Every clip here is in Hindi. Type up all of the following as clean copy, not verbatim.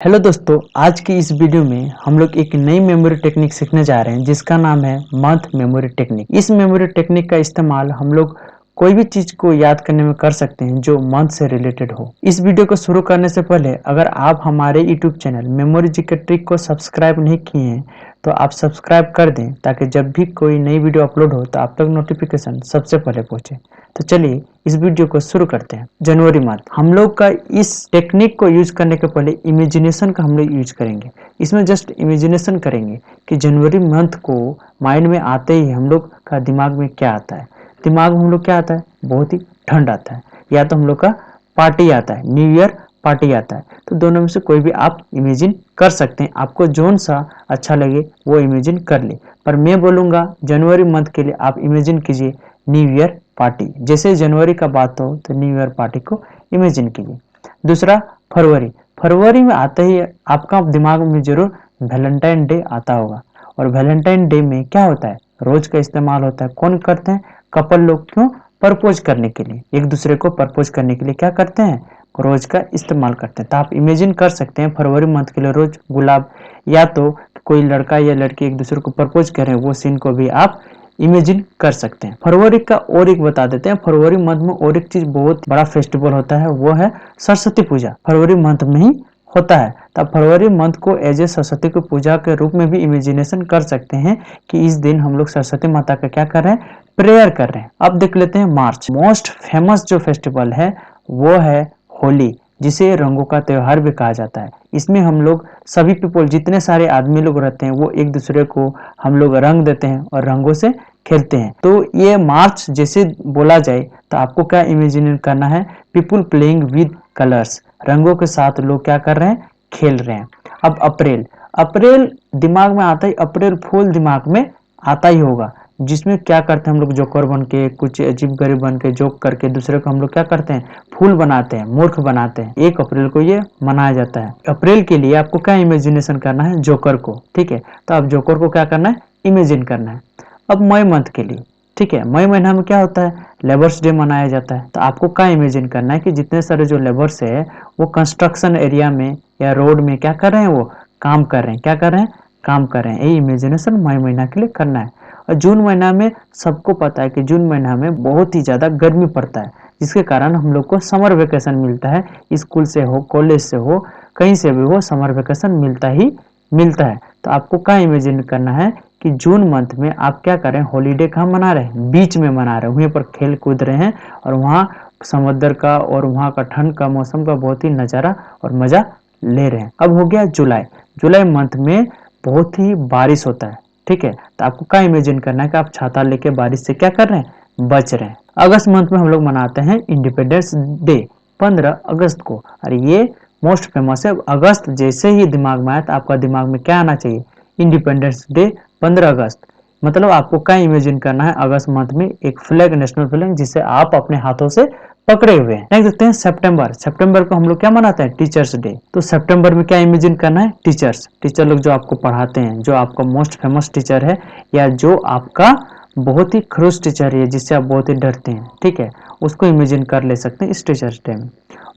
हेलो दोस्तों, आज की इस वीडियो में हम लोग एक नई मेमोरी टेक्निक सीखने जा रहे हैं जिसका नाम है मंथ मेमोरी टेक्निक। इस मेमोरी टेक्निक का इस्तेमाल हम लोग कोई भी चीज को याद करने में कर सकते हैं जो मंथ से रिलेटेड हो। इस वीडियो को शुरू करने से पहले अगर आप हमारे YouTube channel memory GK trick को सब्सक्राइब नहीं किए हैं तो आप सब्सक्राइब कर दें ताकि जब भी कोई नई वीडियो अपलोड हो तो आप तक नोटिफिकेशन सबसे पहले पहुंचे। तो चलिए इस वीडियो को शुरू करते हैं। जनवरी मंथ हम लोग का इस टेक्निक को यूज करने के पहले इमेजिनेशन का हम लोग यूज करेंगे। इसमें जस्ट इमेजिनेशन करेंगे कि जनवरी मंथ को माइंड में आते ही हम लोग का दिमाग में क्या आता है। दिमाग में हम लोग क्या आता है, बहुत ही ठंड आता है, या तो हम लोग का पार्टी आता है, न्यू ईयर पार्टी आता है। तो दोनों में से कोई भी आप इमेजिन कर सकते हैं, आपको जोन सा अच्छा लगे वो इमेजिन कर ले। पर मैं बोलूँगा जनवरी मंथ के लिए आप इमेजिन कीजिए न्यू ईयर पार्टी। जैसे जनवरी का बात हो तो न्यू ईयर पार्टी को इमेजिन कीजिए। दूसरा फरवरी, फरवरी में आते ही आपका दिमाग में जरूर वैलेंटाइन डे आता होगा। और वैलेंटाइन डे में क्या होता है, रोज का इस्तेमाल होता है। कौन करते हैं, कपल लोग। क्यों, प्रपोज करने के लिए, एक दूसरे को प्रपोज करने के लिए क्या करते हैं, रोज का इस्तेमाल करते हैं। तो आप इमेजिन कर सकते हैं फरवरी मंथ के लिए रोज गुलाब, या तो कोई लड़का या लड़की एक दूसरे को प्रपोज करें, वो सीन को भी आप इमेजिन कर सकते हैं। फरवरी का और एक बता देते हैं, फरवरी मंथ में और एक चीज बहुत बड़ा फेस्टिवल होता है, वो है सरस्वती पूजा। फरवरी मंथ में ही होता है। तब फरवरी मंथ को एज ए सरस्वती की पूजा के रूप में भी इमेजिनेशन कर सकते हैं कि इस दिन हम लोग सरस्वती माता का क्या कर रहे हैं, प्रेयर कर रहे हैं। अब देख लेते हैं मार्च। मोस्ट फेमस जो फेस्टिवल है वो है होली, जिसे रंगों का त्योहार भी कहा जाता है। इसमें हम लोग सभी पीपल, जितने सारे आदमी लोग रहते हैं, वो एक दूसरे को हम लोग रंग देते हैं और रंगों से खेलते हैं। तो ये मार्च जैसे बोला जाए तो आपको क्या इमेजिन करना है, पीपुल प्लेइंग विद कलर्स, रंगों के साथ लोग क्या कर रहे हैं, खेल रहे हैं। अब अप्रैल, अप्रैल दिमाग में आता ही, अप्रैल फूल दिमाग में आता ही होगा, जिसमें क्या करते हैं हम लोग, जोकर बन के, कुछ अजीब गरीब बन के, जोक करके दूसरे को हम लोग क्या करते हैं, फूल बनाते हैं, मूर्ख बनाते हैं। 1 अप्रैल को ये मनाया जाता है। अप्रैल के लिए आपको क्या इमेजिनेशन करना है, जोकर को। ठीक है, तो आप जोकर को क्या करना है, इमेजिन करना है। अब मई मंथ के लिए, ठीक है, मई महीना में क्या होता है, लेबर्स डे मनाया जाता है। तो आपको क्या इमेजिन करना है कि जितने सारे जो लेबर्स है वो कंस्ट्रक्शन एरिया में या रोड में क्या कर रहे हैं, वो काम कर रहे हैं। क्या कर रहे हैं, काम कर रहे हैं। यही इमेजिनेशन मई महीना के लिए करना है। और जून महीना में सबको पता है कि जून महीना में बहुत ही ज़्यादा गर्मी पड़ता है, जिसके कारण हम लोग को समर वेकेशन मिलता है। स्कूल से हो, कॉलेज से हो, कहीं से भी हो, समर वेकेशन मिलता ही मिलता है। तो आपको क्या इमेजिन करना है कि जून मंथ में आप क्या करें, हॉलीडे कहाँ मना रहे हैं, बीच में मना रहे हैं, वहीं पर खेल कूद रहे हैं और वहाँ समुद्र का और वहाँ का ठंड का मौसम का बहुत ही नज़ारा और मज़ा ले रहे हैं। अब हो गया जुलाई। जुलाई मंथ में बहुत ही बारिश होता है। ठीक है, तो आपको क्या इमेजिन करना है कि आप छाता लेके बारिश से क्या कर रहे हैं, बच रहे हैं। अगस्त मंथ में हम लोग मनाते हैं इंडिपेंडेंस डे, 15 अगस्त को। और ये मोस्ट फेमस है। अगस्त जैसे ही दिमाग में आया तो आपका दिमाग में क्या आना चाहिए, इंडिपेंडेंस डे 15 अगस्त। मतलब आपको क्या इमेजिन करना है, अगस्त मंथ में एक फ्लैग, नेशनल फ्लैग, जिसे आप अपने हाथों से पकड़े हुए हैं। नेक्स्ट देखते हैं सितंबर। सितंबर को हम लोग क्या मनाते हैं, टीचर्स डे। तो सितंबर में क्या इमेजिन करना है, टीचर्स, टीचर लोग जो आपको पढ़ाते हैं, जो आपका मोस्ट फेमस टीचर है या जो आपका बहुत ही खड़ूस टीचर है जिससे आप बहुत ही डरते हैं, ठीक है, उसको इमेजिन कर ले सकते हैं इस टीचर्स डे में।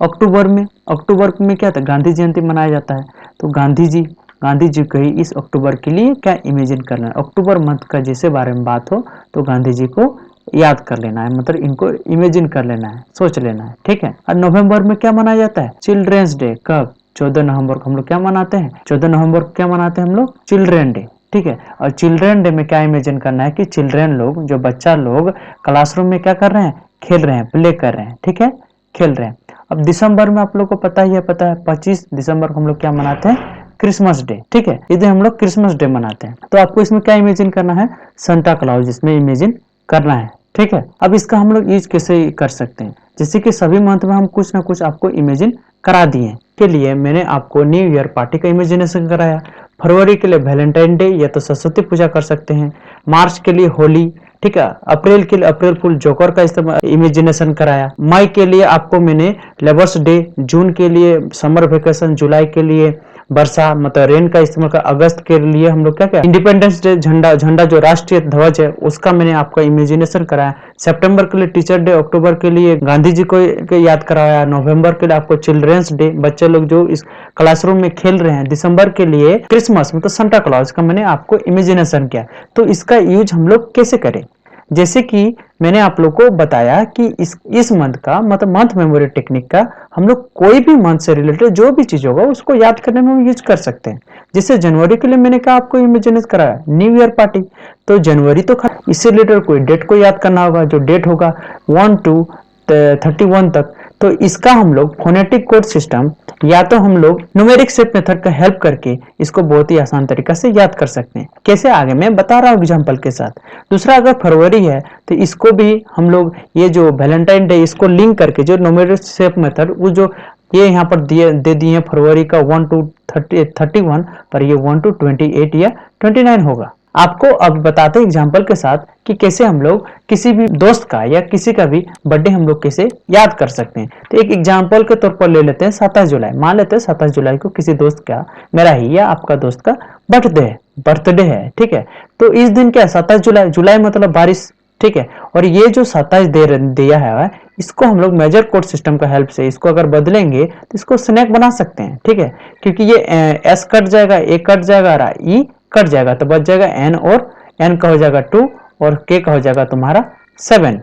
अक्टूबर में, अक्टूबर में क्या था, गांधी जयंती मनाया जाता है। तो गांधी जी को ही इस अक्टूबर के लिए क्या इमेजिन करना है, अक्टूबर मंथ का जैसे बारे में बात हो तो गांधी जी को याद कर लेना है, मतलब इनको इमेजिन कर लेना है, सोच लेना है। ठीक है। और नवंबर में क्या मनाया जाता है, चिल्ड्रेंस डे। कब, 14 नवंबर को हम लोग क्या मनाते हैं, 14 नवंबर को क्या मनाते हैं हम लोग, चिल्ड्रेन डे। ठीक है। और चिल्ड्रेन डे में क्या इमेजिन करना है कि चिल्ड्रेन लोग, जो बच्चा लोग क्लासरूम में क्या कर रहे हैं, खेल रहे हैं, प्ले कर रहे हैं। ठीक है, खेल रहे हैं। अब दिसंबर में आप लोग को पता है 25 दिसंबर को हम लोग क्या मनाते हैं, क्रिसमस डे। ठीक है, इधर हम लोग क्रिसमस डे मनाते हैं। तो आपको इसमें क्या इमेजिन करना है, संता क्लॉज इसमें इमेजिन करना है। ठीक है। अब इसका हम लोग यूज कैसे कर सकते हैं, जैसे कि सभी मंथ में हम कुछ ना कुछ आपको इमेजिन करा दिए के लिए मैंने आपको न्यू ईयर पार्टी का इमेजिनेशन कराया। फरवरी के लिए वैलेंटाइन डे या तो सरस्वती पूजा कर सकते हैं। मार्च के लिए होली। ठीक है। अप्रैल के लिए अप्रैल फुल जोकर का इस्तेमाल इमेजिनेशन कराया। मई के लिए आपको मैंने लेबर्स डे, जून के लिए समर वेकेशन, जुलाई के लिए वर्षा मतलब रेन का इस्तेमाल कर, अगस्त के लिए हम लोग क्या क्या इंडिपेंडेंस डे, झंडा झंडा जो राष्ट्रीय ध्वज है उसका मैंने आपका इमेजिनेशन कराया। सितंबर के लिए टीचर डे, अक्टूबर के लिए गांधी जी को याद कराया, नवंबर के लिए आपको चिल्ड्रंस डे, बच्चे लोग जो इस क्लासरूम में खेल रहे हैं, दिसंबर के लिए क्रिसमस मतलब संता क्लॉज का मैंने आपको इमेजिनेशन किया। तो इसका यूज हम लोग कैसे करें, जैसे कि मैंने आप लोग को बताया कि इस मंथ का मतलब मंथ मेमोरी टेक्निक का हम लोग कोई भी मंथ से रिलेटेड जो भी चीज होगा उसको याद करने में यूज कर सकते हैं। जैसे जनवरी के लिए मैंने कहा आपको इमेजिनेट कराया न्यू ईयर पार्टी, तो जनवरी तो इससे रिलेटेड कोई डेट को याद करना होगा, जो डेट होगा 1 to 31 तक। तो इसका हम लोग फोनेटिक कोड सिस्टम या तो हम लोग न्यूमेरिक शिफ्ट मेथड का हेल्प करके इसको बहुत ही आसान तरीका से याद कर सकते हैं। कैसे, आगे मैं बता रहा हूँ एग्जांपल के साथ। दूसरा, अगर फरवरी है तो इसको भी हम लोग ये जो वैलेंटाइन डे इसको लिंक करके जो न्यूमेरिक शिफ्ट मेथड वो जो ये यहाँ पर दे दिए फरवरी का 1 to 31 पर ये 1 to 28 या 29 होगा। आपको अब बताते हैं एग्जाम्पल के साथ कि कैसे हम लोग किसी भी दोस्त का या किसी का भी बर्थडे हम लोग कैसे याद कर सकते हैं। तो एक एग्जाम्पल के तौर पर ले लेते हैं 27 जुलाई, मान लेते हैं 27 जुलाई को किसी दोस्त का, मेरा ही या आपका दोस्त का बर्थडे है, ठीक है। तो इस दिन क्या 27 जुलाई, जुलाई मतलब बारिश, ठीक है। और ये जो 27 दिया है इसको हम लोग मेजर कोड सिस्टम का हेल्प से इसको अगर बदलेंगे तो इसको स्नैक बना सकते हैं, ठीक है। क्योंकि ये एस कट जाएगा, ए कट जाएगा और ई कट जाएगा, तो बच जाएगा एन, और एन का हो जाएगा 2 और के का हो जाएगा तुम्हारा 7,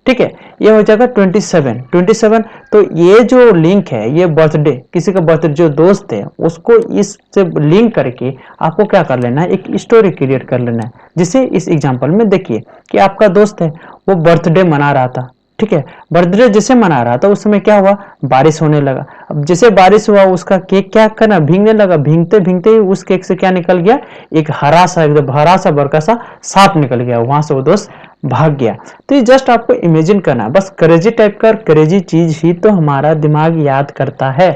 ठीक है। ये हो जाएगा 27। तो ये जो लिंक है, ये बर्थडे, किसी का बर्थडे जो दोस्त है उसको इससे लिंक करके आपको क्या कर लेना है, एक स्टोरी क्रिएट कर लेना है। जिसे इस एग्जांपल में देखिए कि आपका दोस्त है वो बर्थडे मना रहा था, ठीक है। बर्थडे जैसे मना रहा था उस समय क्या हुआ, बारिश होने लगा। अब जैसे बारिश हुआ उसका केक क्या करना, भीगने लगा। भीगते भीगते ही उस केक से क्या निकल गया, एक हरा सा एकदम हरा सा बड़का सा सांप निकल गया, वहां से वो दोस्त भाग गया। तो ये जस्ट आपको इमेजिन करना है, बस क्रेजी टाइप का क्रेजी चीज ही तो हमारा दिमाग याद करता है,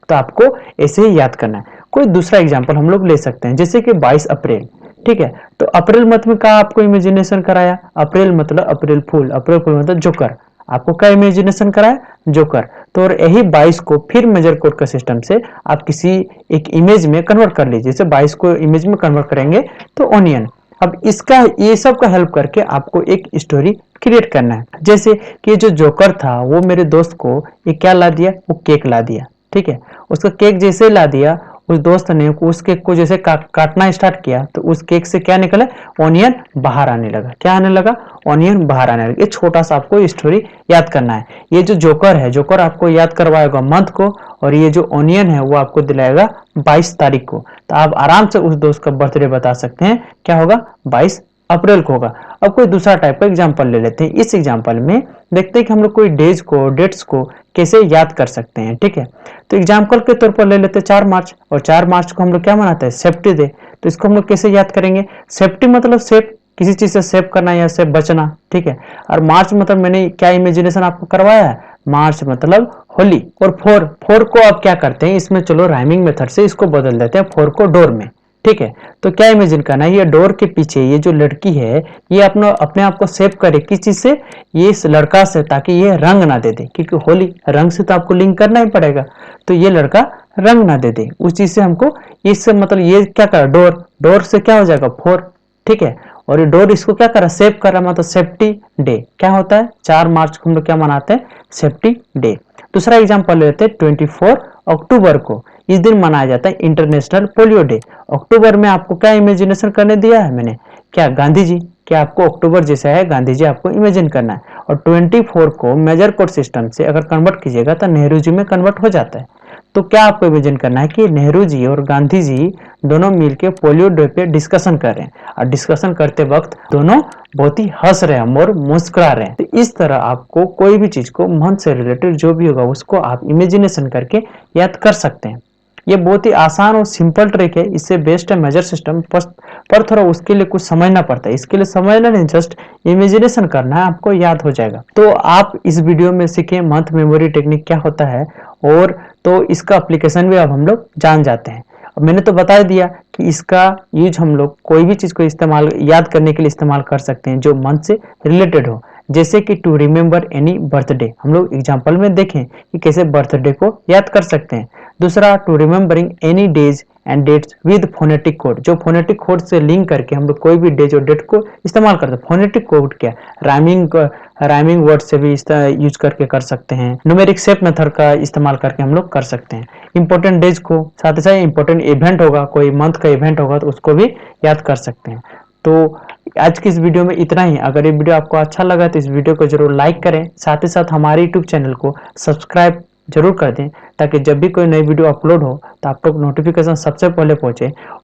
तो आपको ऐसे ही याद करना है। कोई दूसरा एग्जाम्पल हम लोग ले सकते हैं, जैसे कि 22 अप्रैल, ठीक है। तो अप्रैल मंथ में कहा आपको इमेजिनेशन कराया, अप्रैल मतलब अप्रैल फूल, अप्रैल फूल मतलब जोकर, आपको क्या इमेजिनेशन कराया, जोकर। तो और यही 22 को फिर मेजर कोड का सिस्टम से आप किसी एक इमेज में कन्वर्ट कर लीजिए। जैसे 22 को इमेज में कन्वर्ट करेंगे तो ऑनियन। अब इसका ये सब का हेल्प करके आपको एक स्टोरी क्रिएट करना है। जैसे कि जो जोकर था वो मेरे दोस्त को ये क्या ला दिया, वो केक ला दिया, ठीक है। उसका केक जैसे ला दिया, उस दोस्त ने उस केक को जैसे काटना स्टार्ट किया तो उस केक से क्या निकला, ऑनियन बाहर आने लगा। क्या आने लगा, ऑनियन बाहर आने लगा। ये छोटा सा आपको स्टोरी याद करना है। ये जो जोकर है, जोकर आपको याद करवाएगा मंथ को, और ये जो ऑनियन है वो आपको दिलाएगा 22 तारीख को। तो आप आराम से उस दोस्त का बर्थडे बता सकते हैं, क्या होगा, 22 अप्रैल को होगा। अब कोई दूसरा टाइप का एग्जाम्पल ले लेते हैं। इस एग्जाम्पल में देखते हैं कि हम लोग कोई डेज को, डेट्स को कैसे याद कर सकते हैं, ठीक है। तो एग्जाम्पल के तौर पर ले लेते हैं 4 मार्च, और 4 मार्च को हम लोग क्या मनाते हैं, सेफ्टी डे। तो इसको हम लोग कैसे याद करेंगे, सेफ्टी मतलब सेफ, किसी चीज से सेफ करना या सेफ बचना, ठीक है। और मार्च मतलब मैंने क्या इमेजिनेशन आपको करवाया है, मार्च मतलब होली। और फोर को आप क्या करते हैं, इसमें चलो राइमिंग मेथड से इसको बदल देते हैं, फोर को डोर में, ठीक है। तो क्या इमेजिन करना है, ये डोर के पीछे ये जो लड़की है ये अपने आप को सेव करे किस चीज से, ये इस लड़का से, ताकि ये रंग ना दे दे, क्योंकि होली रंग से तो आपको लिंक करना ही पड़ेगा। तो ये लड़का रंग ना दे दे उस चीज से हमको, इससे मतलब ये क्या कर, डोर से क्या हो जाएगा 4, ठीक है। और ये डोर इसको क्या कर रहा है, सेव कर रहा है, मतलब सेफ्टी डे। क्या होता है, 4 मार्च को हम लोग क्या मनाते हैं, सेफ्टी डे। दूसरा एग्जाम्पल लेते हैं 24 अक्टूबर को, इस दिन मनाया जाता है इंटरनेशनल पोलियो डे। अक्टूबर में आपको क्या इमेजिनेशन करने दिया है मैंने, क्या गांधी जी, क्या आपको अक्टूबर जैसा है गांधी जी आपको इमेजिन करना है। और 24 को मेजर कोड सिस्टम से अगर कन्वर्ट कीजिएगा तो नेहरू जी में कन्वर्ट हो जाता है। तो क्या आपको इमेजिन करना है कि नेहरू जी और गांधी जी दोनों मिलकर पोलियो डे पे डिस्कशन कर रहे हैं, और डिस्कशन करते वक्त दोनों बहुत ही हंस रहे हैं और मुस्कुरा रहे हैं। तो इस तरह आपको कोई भी चीज को मन से रिलेटेड जो भी होगा उसको आप इमेजिनेशन करके याद कर सकते हैं। ये बहुत ही आसान और सिंपल ट्रिक है, इससे बेस्ट है मेजर सिस्टम, पर थोड़ा उसके लिए कुछ समझना पड़ता है। इसके लिए समझना नहीं, जस्ट इमेजिनेशन करना है, आपको याद हो जाएगा। तो आप इस वीडियो में सीखे मंथ मेमोरी टेक्निक क्या होता है, और तो इसका एप्लीकेशन भी अब हम लोग जान जाते हैं। अब मैंने तो बता दिया कि इसका यूज हम लोग कोई भी चीज को इस्तेमाल याद करने के लिए इस्तेमाल कर सकते हैं जो मंथ से रिलेटेड हो। जैसे कि टू रिमेंबर एनी बर्थडे, हम लोग एग्जाम्पल में देखें कि कैसे बर्थडे को याद कर सकते हैं। दूसरा, to remembering any days and dates with phonetic code, जो फोनेटिक कोड से लिंक करके हम लोग कोई भी डेज और डेट को इस्तेमाल करते हैं। फोनेटिक कोड क्या, राइमिंग वर्ड से भी यूज करके कर सकते हैं। न्यूमेरिक शेप मेथड का इस्तेमाल करके हम लोग कर सकते हैं। इंपॉर्टेंट डेज को, साथ ही साथ इंपॉर्टेंट इवेंट होगा, कोई मंथ का इवेंट होगा तो उसको भी याद कर सकते हैं। तो आज की इस वीडियो में इतना ही। अगर ये वीडियो आपको अच्छा लगा तो इस वीडियो को जरूर लाइक करें, साथ ही साथ हमारे यूट्यूब चैनल को सब्सक्राइब जरूर कर दें, ताकि जब भी कोई नई वीडियो अपलोड हो तो आप लोग नोटिफिकेशन सबसे पहले पहुंचे।